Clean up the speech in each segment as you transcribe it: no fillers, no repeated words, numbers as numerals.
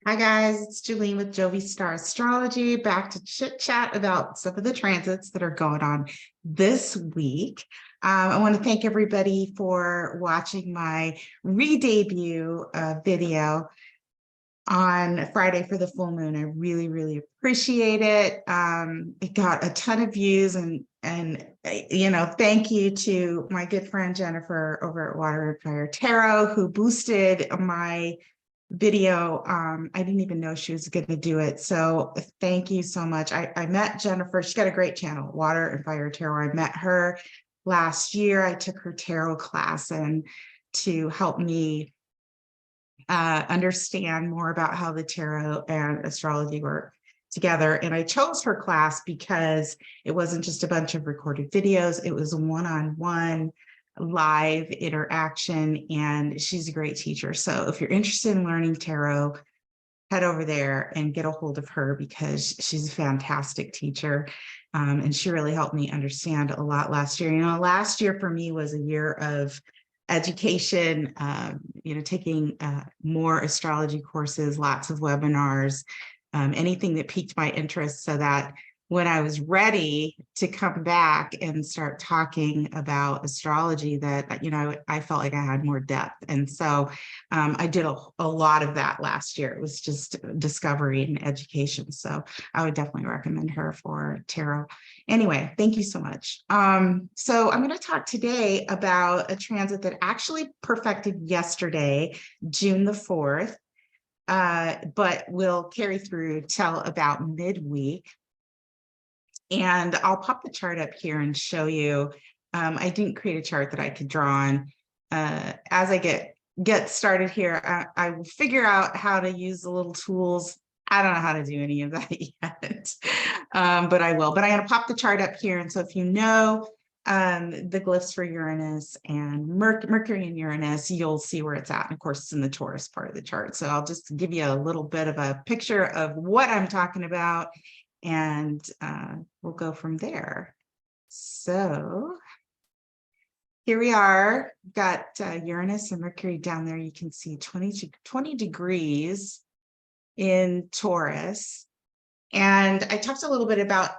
Hi guys, it's Julene with Jovi Star Astrology, back to chit chat about some of the transits that are going on this week. I want to thank everybody for watching my re-debut video on Friday for the full moon. I really appreciate it. It got a ton of views and thank you to my good friend Jennifer over at Water and Fire Tarot who boosted my video. I didn't even know she was going to do it. So thank you so much. I met Jennifer. She's got a great channel, Water and Fire Tarot. I met her last year. I took her tarot class and to help me understand more about how the tarot and astrology work together. And I chose her class because it wasn't just a bunch of recorded videos. It was one-on-one live interaction, and she's a great teacher. So if you're interested in learning tarot, head over there and get a hold of her because she's a fantastic teacher. And she really helped me understand a lot last year. Last year for me was a year of education, taking more astrology courses, lots of webinars, anything that piqued my interest so that when I was ready to come back and start talking about astrology that, I felt like I had more depth. And so I did a lot of that last year. It was just discovery and education. So I would definitely recommend her for tarot. Anyway, thank you so much. So I'm going to talk today about a transit that actually perfected yesterday, June the 4th, but will carry through till about midweek. And I'll pop the chart up here and show you. I didn't create a chart that I could draw on. As I get started here, I will figure out how to use the little tools. I don't know how to do any of that yet, but I will. But I'm going to pop the chart up here. And so if you know the glyphs for Uranus and Mercury and Uranus, you'll see where it's at. And of course, it's in the Taurus part of the chart. So I'll just give you a little bit of a picture of what I'm talking about. And we'll go from there. So here we are. We've got Uranus and Mercury down there. You can see 20 degrees in Taurus. And I talked a little bit about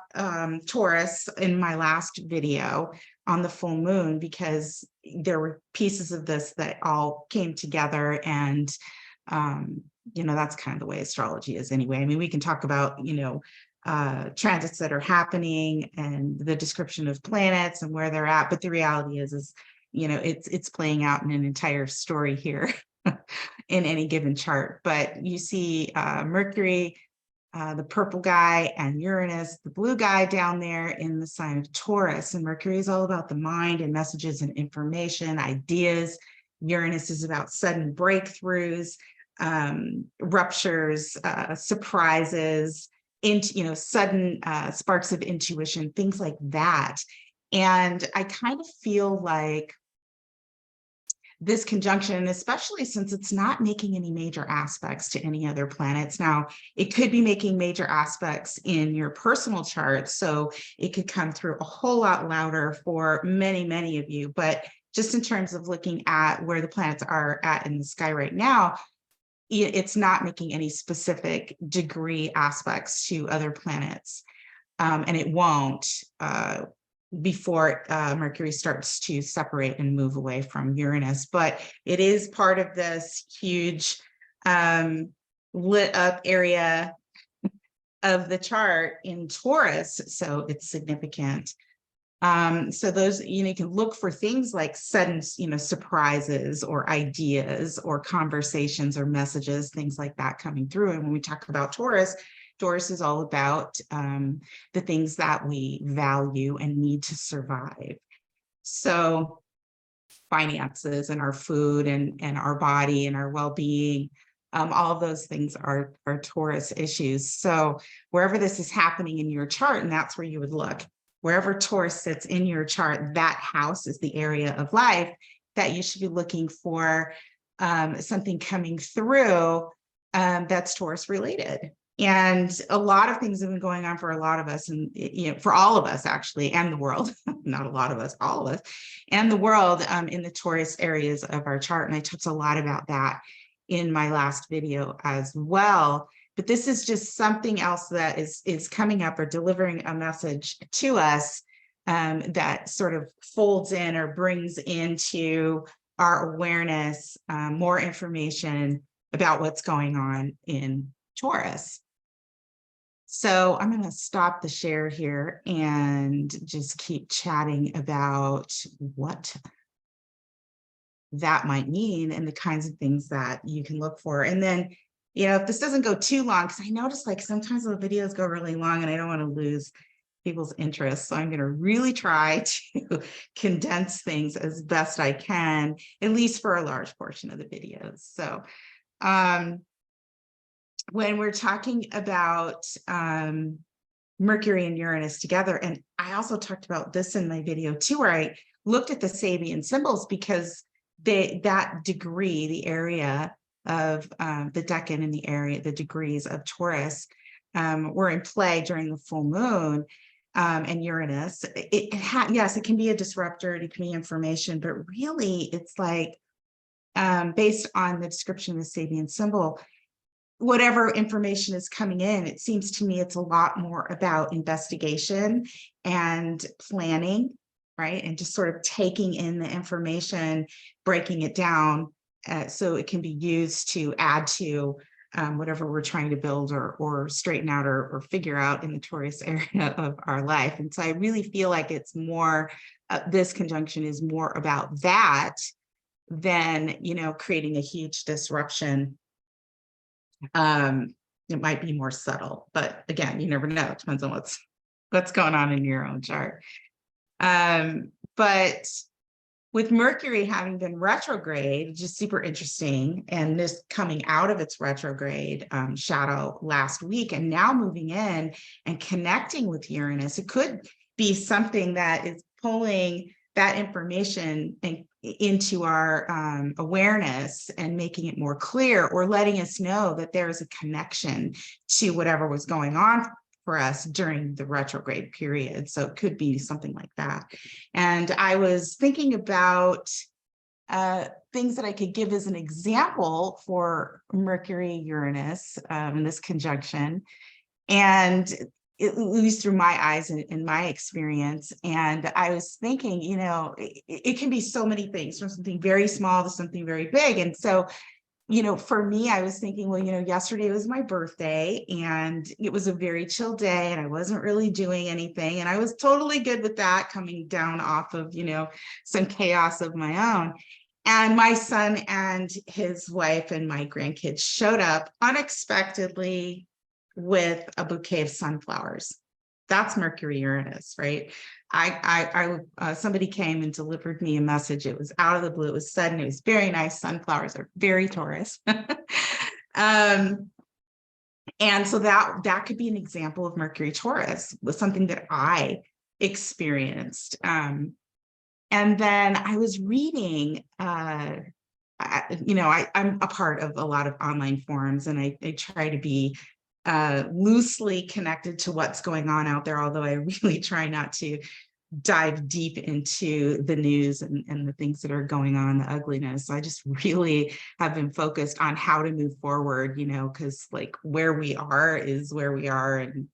Taurus in my last video on the full moon because there were pieces of this that all came together. And, that's kind of the way astrology is anyway. I mean, we can talk about, transits that are happening and the description of planets and where they're at. But the reality is it's playing out in an entire story here in any given chart. But you see Mercury, the purple guy, and Uranus, the blue guy down there in the sign of Taurus. And Mercury is all about the mind and messages and information, ideas. Uranus is about sudden breakthroughs, ruptures, surprises, sudden sparks of intuition, things like that. And I kind of feel like this conjunction, especially since it's not making any major aspects to any other planets. Now, it could be making major aspects in your personal chart, so it could come through a whole lot louder for many of you. But just in terms of looking at where the planets are at in the sky right now, it's not making any specific degree aspects to other planets. And it won't before Mercury starts to separate and move away from Uranus. But it is part of this huge lit up area of the chart in Taurus. So it's significant. So those, you can look for things like sudden, surprises or ideas or conversations or messages, things like that coming through. And when we talk about Taurus is all about the things that we value and need to survive. So finances and our food and our body and our well-being, all of those things are Taurus issues. So wherever this is happening in your chart, and that's where you would look. Wherever Taurus sits in your chart, that house is the area of life that you should be looking for something coming through that's Taurus related. And a lot of things have been going on for a lot of us, and for all of us actually, and the world, not a lot of us, all of us, and the world in the Taurus areas of our chart. And I talked a lot about that in my last video as well. But this is just something else that is coming up or delivering a message to us that sort of folds in or brings into our awareness more information about what's going on in Taurus. So I'm going to stop the share here and just keep chatting about what that might mean and the kinds of things that you can look for. And then, if this doesn't go too long, because I notice like sometimes the videos go really long and I don't want to lose people's interest. So I'm going to really try to condense things as best I can, at least for a large portion of the videos. So when we're talking about Mercury and Uranus together, and I also talked about this in my video too, where I looked at the Sabian symbols because that degree, the area of the decan and the degrees of Taurus were in play during the full moon. And Uranus, yes, it can be a disruptor, it can be information, but really it's like based on the description of the Sabian symbol, whatever information is coming in, it seems to me it's a lot more about investigation and planning, right? And just sort of taking in the information, breaking it down so it can be used to add to whatever we're trying to build or straighten out or figure out in the Taurus area of our life. And so I really feel like it's more, this conjunction is more about that than, creating a huge disruption. It might be more subtle, but again, you never know. It depends on what's going on in your own chart. But with Mercury having been retrograde, just super interesting, and this coming out of its retrograde shadow last week and now moving in and connecting with Uranus, it could be something that is pulling that information into our awareness and making it more clear, or letting us know that there is a connection to whatever was going on for us during the retrograde period. So it could be something like that. And I was thinking about things that I could give as an example for Mercury Uranus in this conjunction, and at least through my eyes and my experience. And I was thinking, it can be so many things, from something very small to something very big. And so, for me, I was thinking, well, yesterday was my birthday and it was a very chill day and I wasn't really doing anything. And I was totally good with that, coming down off of, some chaos of my own. And my son and his wife and my grandkids showed up unexpectedly with a bouquet of sunflowers. That's Mercury Uranus, right? Somebody came and delivered me a message. It was out of the blue. It was sudden. It was very nice. Sunflowers are very Taurus. And so that could be an example of Mercury Taurus, was something that I experienced. And then I was reading, I'm a part of a lot of online forums, and I try to be loosely connected to what's going on out there, although I really try not to dive deep into the news and the things that are going on, the ugliness. I just really have been focused on how to move forward, because like where we are is where we are, and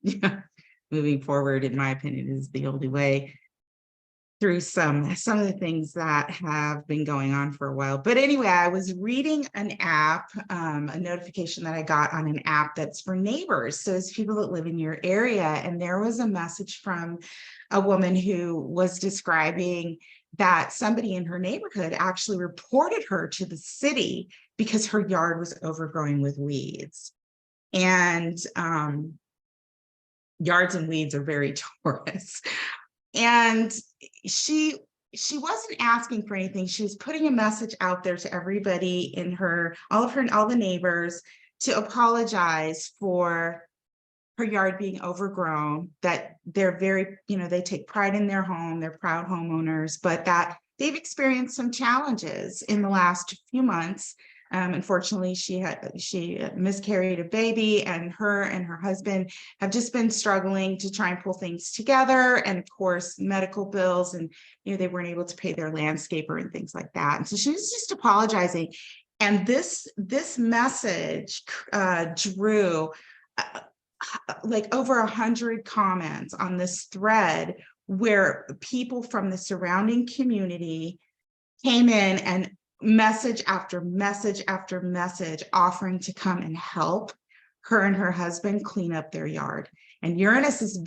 moving forward, in my opinion, is the only way through some of the things that have been going on for a while. But anyway, I was reading an app, a notification that I got on an app that's for neighbors. So it's people that live in your area. And there was a message from a woman who was describing that somebody in her neighborhood actually reported her to the city because her yard was overgrowing with weeds. And yards and weeds are very Taurus. And she wasn't asking for anything. She was putting a message out there to everybody in all the neighbors, to apologize for her yard being overgrown, that they're very, they take pride in their home, they're proud homeowners, but that they've experienced some challenges in the last few months. Unfortunately, she miscarried a baby, and her husband have just been struggling to try and pull things together. And of course, medical bills, and they weren't able to pay their landscaper and things like that. And so she was just apologizing. And this message drew like over 100 comments on this thread, where people from the surrounding community came in and message after message after message offering to come and help her and her husband clean up their yard. And Uranus is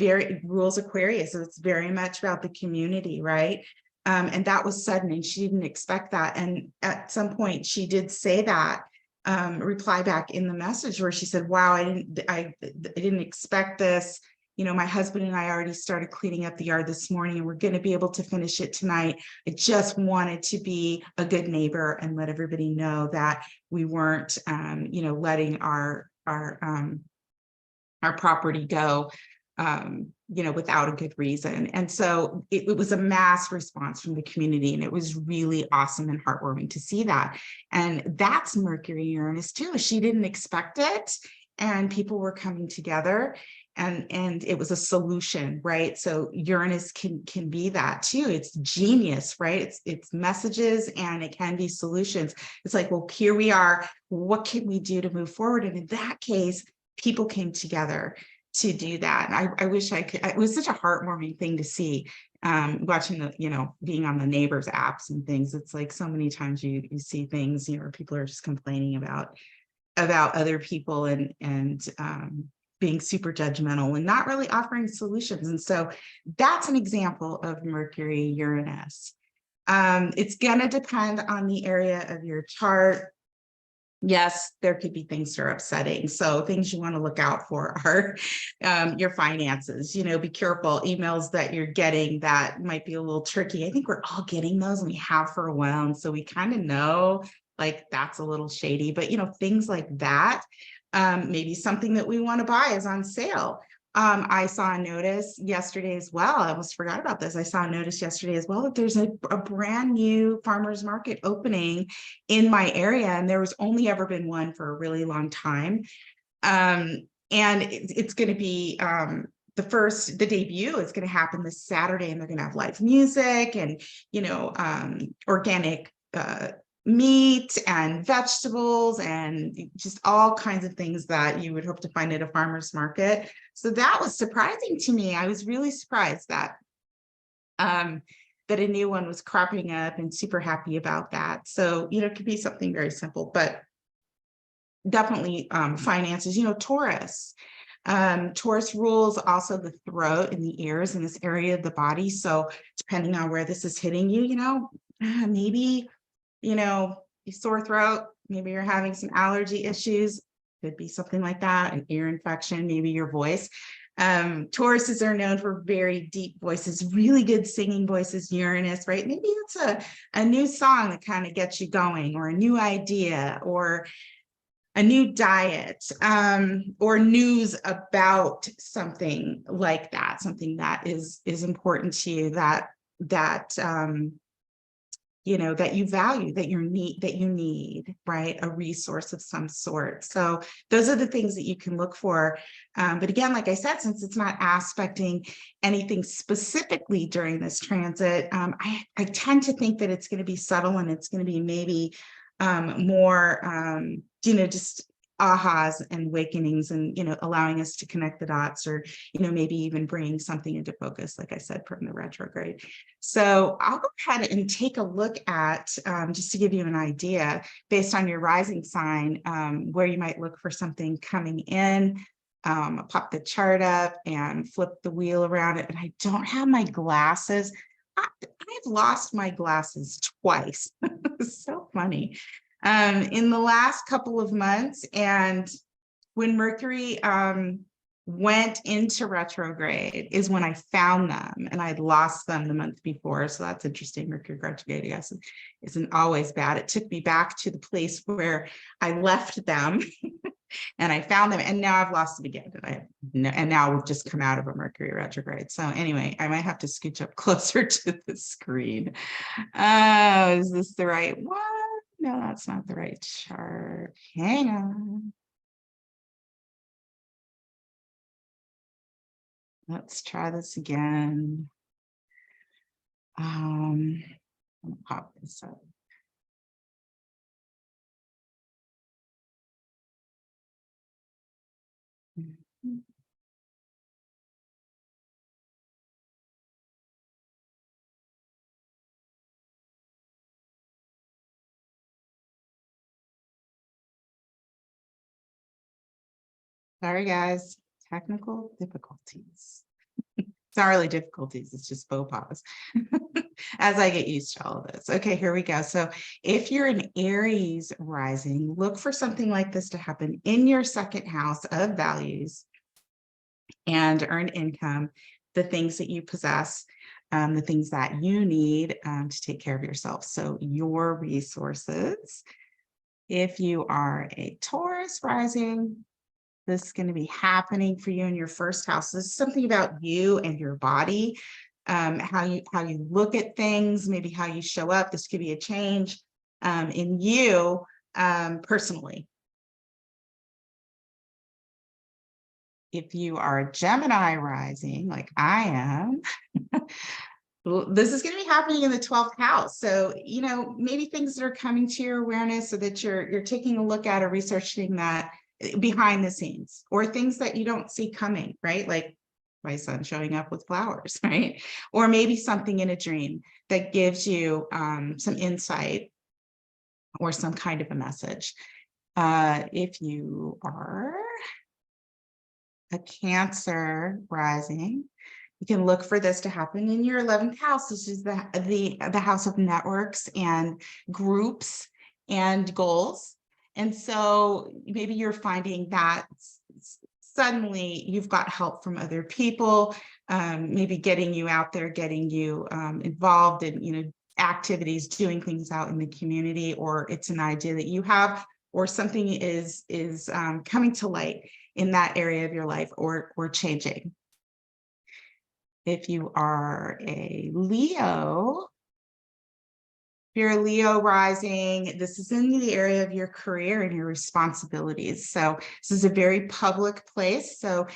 rules Aquarius, so it's very much about the community, right? And that was sudden, and she didn't expect that. And at some point, she did say that, reply back in the message, where she said, "Wow, I didn't expect this. You know, my husband and I already started cleaning up the yard this morning, and we're going to be able to finish it tonight. I just wanted to be a good neighbor and let everybody know that we weren't, you know, letting our property go, you know, without a good reason." And so it was a mass response from the community, and it was really awesome and heartwarming to see that. And that's Mercury Uranus too. She didn't expect it, and people were coming together, and it was a solution, right? So Uranus can be that too. It's genius, right? It's messages, and it can be solutions. It's like, well, here we are. What can we do to move forward? And in that case, people came together to do that. And I wish I could. It was such a heartwarming thing to see, watching the, you know, being on the neighbors apps and things. It's like so many times you see things, you know, where people are just complaining about other people, and being super judgmental and not really offering solutions. And so that's an example of Mercury Uranus. It's going to depend on the area of your chart. Yes, there could be things that are upsetting. So things you want to look out for are your finances. You know, be careful. Emails that you're getting that might be a little tricky. I think we're all getting those, and we have for a while. And so we kind of know, like, that's a little shady. But, you know, things like that, maybe something that we want to buy is on sale. I saw a notice yesterday as well. I almost forgot about this. I saw a notice yesterday as well that there's a brand new farmers market opening in my area, and there was only ever been one for a really long time. And it's going to be the debut is going to happen this Saturday, and they're going to have live music and, you know, organic meat and vegetables and just all kinds of things that you would hope to find at a farmer's market. So that was surprising to me. I was really surprised that that a new one was cropping up, and super happy about that. So, you know, it could be something very simple, but definitely finances. You know, Taurus. Taurus rules also the throat and the ears and this area of the body. So depending on where this is hitting you, you know, maybe, you know, sore throat, maybe you're having some allergy issues, could be something like that, an ear infection, maybe your voice. Tauruses are known for very deep voices, really good singing voices. Uranus, right? Maybe it's a new song that kind of gets you going, or a new idea, or a new diet, or news about something like that, something that is important to you, that you know, that you value, that you need, right? A resource of some sort. So those are the things that you can look for. But again, like I said, since it's not aspecting anything specifically during this transit, I tend to think that it's going to be subtle, and it's going to be maybe more, you know, just ahas and awakenings, and, you know, allowing us to connect the dots, or, you know, maybe even bringing something into focus, like I said, from the retrograde. So I'll go ahead and take a look at, just to give you an idea, based on your rising sign, where you might look for something coming in. I'll pop the chart up and flip the wheel around it. And I don't have my glasses. I've lost my glasses twice. It's so funny. In the last couple of months, and when Mercury went into retrograde is when I found them, and I'd lost them the month before. So that's interesting. Mercury retrograde, I guess, isn't always bad. It took me back to the place where I left them and I found them, and now I've lost them again. And now we've just come out of a Mercury retrograde. So anyway, I might have to scooch up closer to the screen. Oh, is this the right one? No, that's not the right chart. Hang on. Let's try this again. I'm gonna pop this up. Sorry, guys, technical difficulties. It's not really difficulties, it's just faux pas as I get used to all of this. Okay, here we go. So if you're an Aries rising, look for something like this to happen in your second house of values and earned income, the things that you possess, the things that you need to take care of yourself. So your resources. If you are a Taurus rising, this is going to be happening for you in your first house. This is something about you and your body, how you look at things, maybe how you show up. This could be a change in you personally. If you are a Gemini rising, like I am, this is going to be happening in the 12th house. So, maybe things that are coming to your awareness so that you're taking a look at or researching that behind the scenes, or things that you don't see coming, right? Like my son showing up with flowers, right? Or maybe something in a dream that gives you some insight or some kind of a message. If you are a Cancer rising, you can look for this to happen in your 11th house. This is the house of networks and groups and goals. And so maybe you're finding that suddenly you've got help from other people, maybe getting you out there, getting you involved in activities, doing things out in the community, or it's an idea that you have, or something is coming to light in that area of your life, or changing. If you are a Leo, if you're a Leo rising, this is in the area of your career and your responsibilities. So this is a very public place. So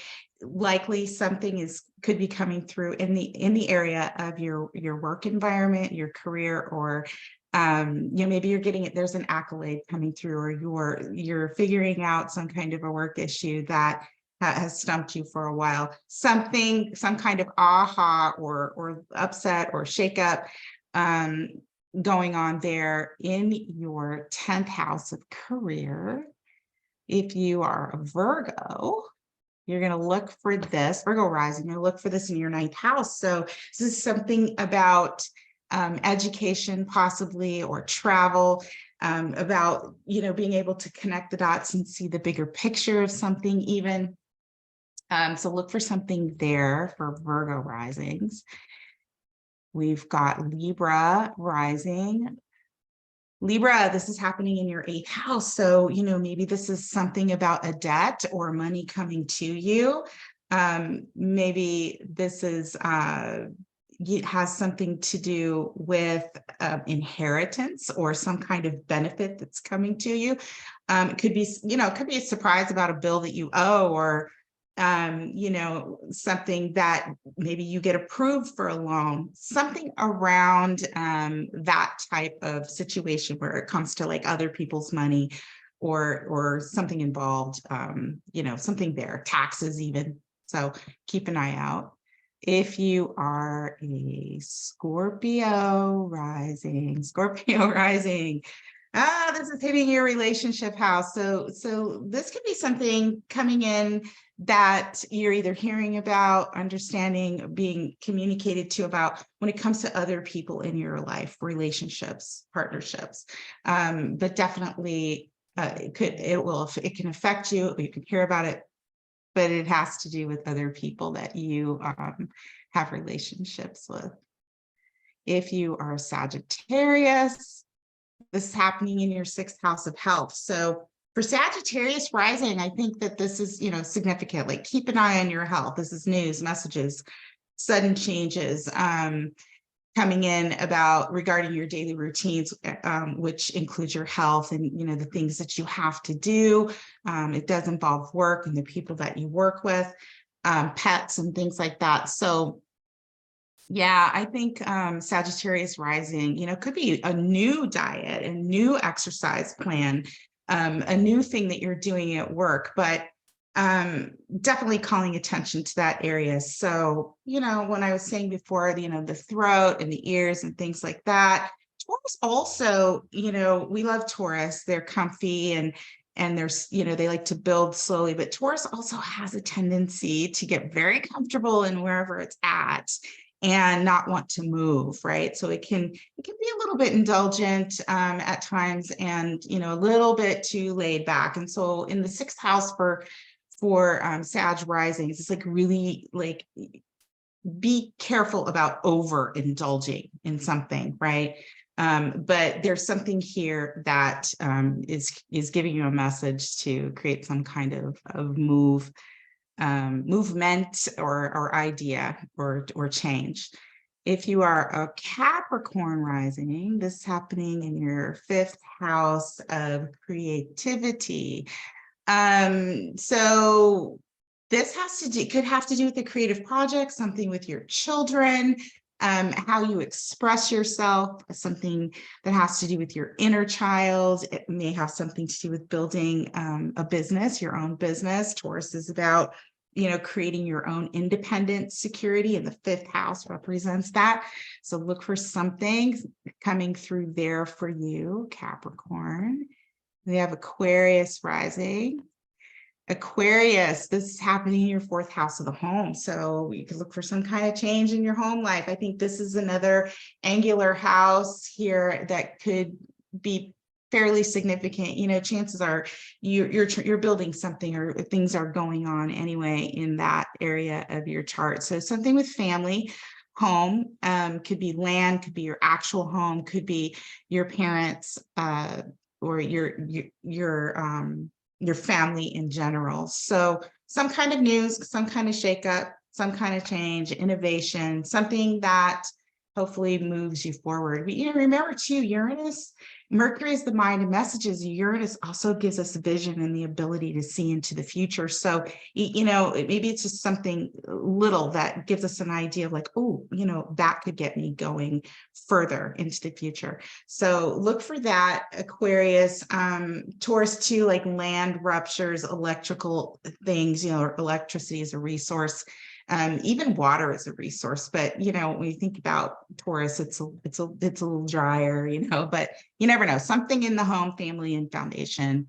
likely something could be coming through in the area of your work environment, your career, or maybe you're getting it. There's an accolade coming through, or you're figuring out some kind of a work issue that has stumped you for a while. Some kind of aha or upset or shakeup going on there in your 10th house of career. If you are a Virgo, you're going to look for this, Virgo rising, you're going to look for this in your 9th house. So this is something about education possibly, or travel, about, being able to connect the dots and see the bigger picture of something even. So look for something there for Virgo risings. We've got Libra rising. Libra, this is happening in your 8th house. So, maybe this is something about a debt or money coming to you. Maybe this is it has something to do with inheritance or some kind of benefit that's coming to you. It could be, it could be a surprise about a bill that you owe, or something that maybe you get approved for a loan, something around that type of situation where it comes to like other people's money, or something involved, something there, taxes even. So keep an eye out. If you are a Scorpio rising, this is hitting your relationship house. So this could be something coming in that you're either hearing about, understanding, being communicated to about when it comes to other people in your life, relationships, partnerships. But definitely it can affect you, or you can hear about it, but it has to do with other people that you have relationships with. If you are Sagittarius, this is happening in your 6th house of health. So for Sagittarius rising, I think that this is, significant. Like, keep an eye on your health. This is news, messages, sudden changes coming in regarding your daily routines, which includes your health and, the things that you have to do. It does involve work and the people that you work with, pets and things like that. So yeah, I think Sagittarius rising, could be a new diet, a new exercise plan, a new thing that you're doing at work. But definitely calling attention to that area. So, when I was saying before, the throat and the ears and things like that, Taurus also, we love Taurus. They're comfy and there's, they like to build slowly, but Taurus also has a tendency to get very comfortable in wherever it's at and not want to move, right? So it can be a little bit indulgent at times, and a little bit too laid back. And so in the sixth house for Sag risings, it's like really like be careful about overindulging in something, right? But there's something here that is giving you a message to create some kind of movement or idea or change. If you are a Capricorn rising, this is happening in your fifth house of creativity. So this could have to do with a creative project, something with your children, how you express yourself, something that has to do with your inner child. It may have something to do with building a business, your own business. Taurus is about, creating your own independent security, and the fifth house represents that. So look for something coming through there for you, Capricorn. We have Aquarius rising. Aquarius, this is happening in your fourth house of the home. So you could look for some kind of change in your home life. I think this is another angular house here that could be fairly significant. Chances are you're building something, or things are going on anyway in that area of your chart. So something with family, home, could be land, could be your actual home, could be your parents, or your family in general. So some kind of news, some kind of shakeup, some kind of change, innovation, something that hopefully moves you forward. But, remember too, Mercury is the mind and messages. Uranus also gives us vision and the ability to see into the future. So, maybe it's just something little that gives us an idea of like, oh, that could get me going further into the future. So look for that, Aquarius. Taurus too, like land ruptures, electrical things, electricity is a resource. Even water is a resource, but when you think about Taurus, it's a little drier, but you never know. Something in the home, family, and foundation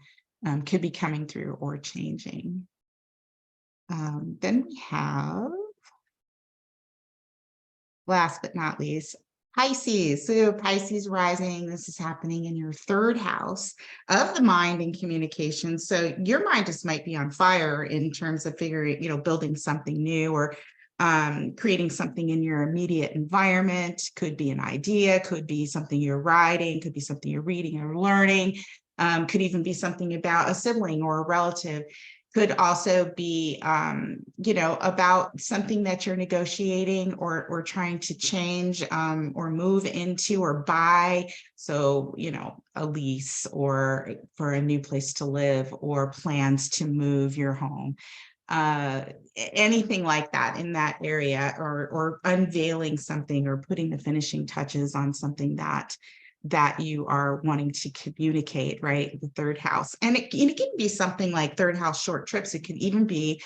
could be coming through or changing. Then we have, last but not least, Pisces. So Pisces rising, this is happening in your third house of the mind and communication. So your mind just might be on fire in terms of figuring, building something new, or creating something in your immediate environment. Could be an idea, could be something you're writing, could be something you're reading or learning, could even be something about a sibling or a relative. Could also be, about something that you're negotiating or trying to change, or move into or buy. So, a lease, or for a new place to live, or plans to move your home. Anything like that in that area, or unveiling something, or putting the finishing touches on something that you are wanting to communicate, right? The third house. And it can be something like third house short trips. It could even be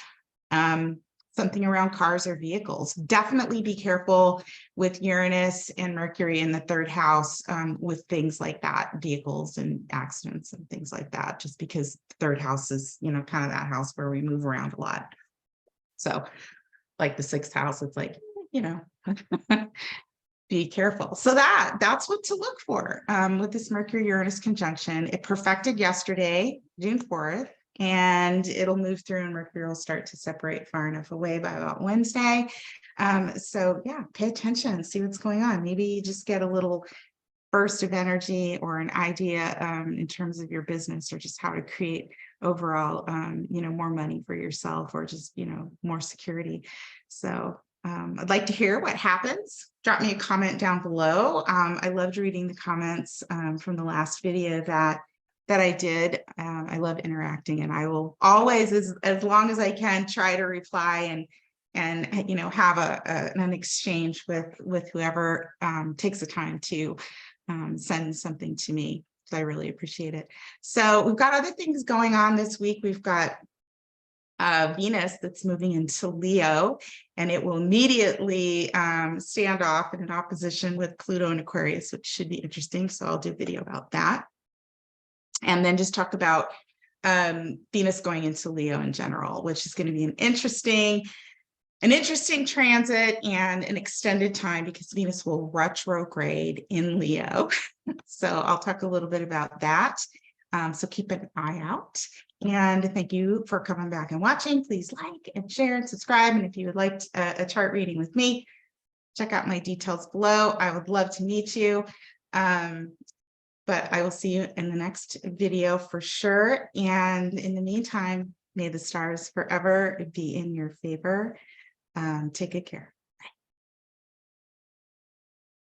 something around cars or vehicles. Definitely be careful with Uranus and Mercury in the third house, with things like that, vehicles and accidents and things like that, just because the third house is, kind of that house where we move around a lot. So like the sixth house, it's like, be careful. So that's what to look for with this Mercury Uranus conjunction. It perfected yesterday, June 4th, and it'll move through, and Mercury will start to separate far enough away by about Wednesday. So yeah, pay attention, see what's going on. Maybe you just get a little burst of energy or an idea in terms of your business, or just how to create overall, more money for yourself, or just, more security. So I'd like to hear what happens. Drop me a comment down below. I loved reading the comments from the last video that I did. I love interacting, and I will always, as long as I can, try to reply and have an exchange with whoever takes the time to send something to me. So I really appreciate it. So we've got other things going on this week. We've got Venus that's moving into Leo, and it will immediately stand off in an opposition with Pluto and Aquarius, which should be interesting. So I'll do a video about that. And then just talk about Venus going into Leo in general, which is going to be an interesting transit and an extended time because Venus will retrograde in Leo. So I'll talk a little bit about that. So keep an eye out. And thank you for coming back and watching. Please like and share and subscribe. And if you would like a chart reading with me, check out my details below. I would love to meet you. But I will see you in the next video for sure. And in the meantime, may the stars forever be in your favor. Take good care.